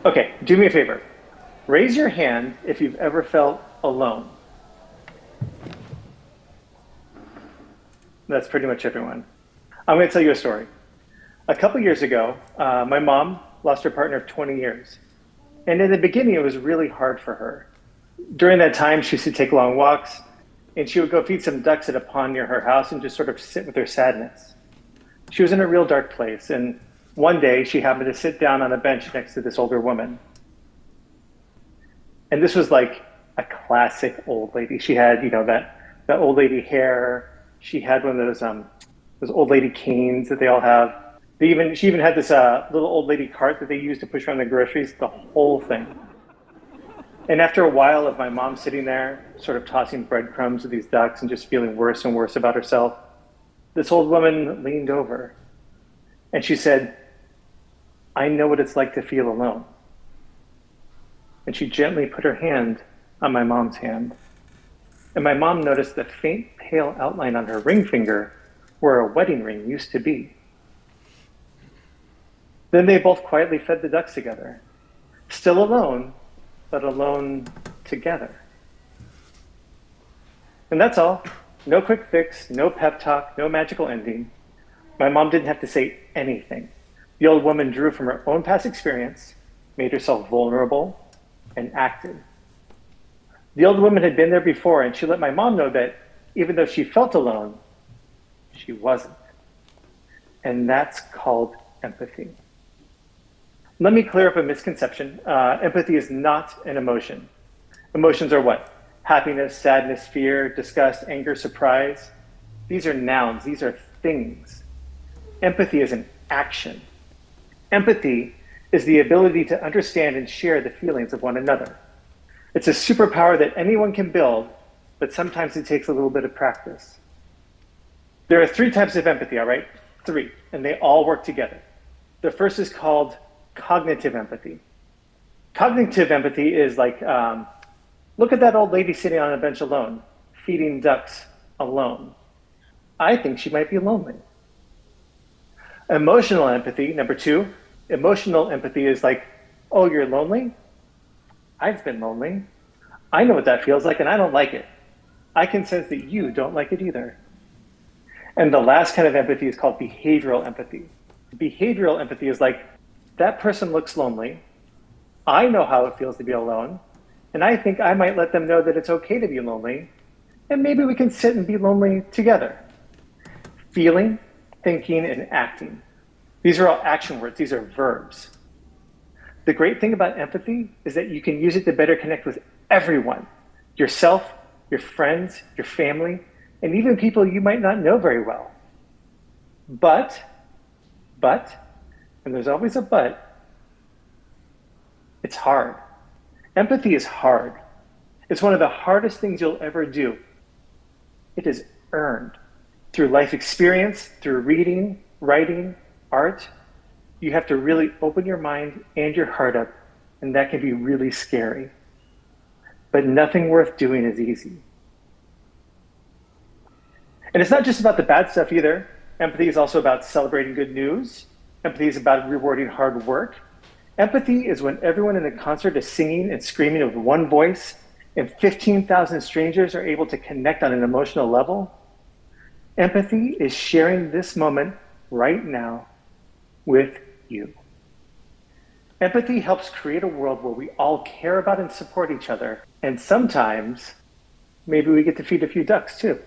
Okay, do me a favor. Raise your hand if you've ever felt alone. That's pretty much everyone. I'm going to tell you a story. A couple years ago, my mom lost her partner of 20 years. And in the beginning, it was really hard for her. During that time, she used to take long walks and she would go feed some ducks at a pond near her house and just sort of sit with her sadness. She was in a real dark place. And one day, she happened to sit down on a bench next to this older woman. And this was like a classic old lady. She had, that old lady hair. She had one of those old lady canes that they all have. She even had this little old lady cart that they used to push around the groceries. The whole thing. And after a while of my mom sitting there, sort of tossing breadcrumbs to these ducks and just feeling worse and worse about herself, this old woman leaned over and she said, "I know what it's like to feel alone." And she gently put her hand on my mom's hand. And my mom noticed the faint, pale outline on her ring finger where a wedding ring used to be. Then they both quietly fed the ducks together, still alone, but alone together. And that's all. No quick fix, no pep talk, no magical ending. My mom didn't have to say anything. The old woman drew from her own past experience, made herself vulnerable, and acted. The old woman had been there before, and she let my mom know that even though she felt alone, she wasn't. And that's called empathy. Let me clear up a misconception. Empathy is not an emotion. Emotions are what? Happiness, sadness, fear, disgust, anger, surprise. These are nouns, these are things. Empathy is an action. Empathy is the ability to understand and share the feelings of one another. It's a superpower that anyone can build, but sometimes it takes a little bit of practice. There are three types of empathy, all right? Three, and they all work together. The first is called cognitive empathy. Cognitive empathy is like, look at that old lady sitting on a bench alone, feeding ducks alone. I think she might be lonely. Emotional empathy, number two, emotional empathy is like, oh, you're lonely? I've been lonely. I know what that feels like and I don't like it. I can sense that you don't like it either. And the last kind of empathy is called behavioral empathy. Behavioral empathy is like, that person looks lonely. I know how it feels to be alone. And I think I might let them know that it's okay to be lonely. And maybe we can sit and be lonely together. Feeling, thinking, and acting. These are all action words. These are verbs. The great thing about empathy is that you can use it to better connect with everyone. Yourself, your friends, your family, and even people you might not know very well. But, and there's always a but, it's hard. Empathy is hard. It's one of the hardest things you'll ever do. It is earned through life experience, through reading, writing, art. You have to really open your mind and your heart up, and that can be really scary. But nothing worth doing is easy. And it's not just about the bad stuff either. Empathy is also about celebrating good news. Empathy is about rewarding hard work. Empathy is when everyone in the concert is singing and screaming with one voice and 15,000 strangers are able to connect on an emotional level. Empathy is sharing this moment right now with you. Empathy helps create a world where we all care about and support each other. And sometimes, maybe we get to feed a few ducks too.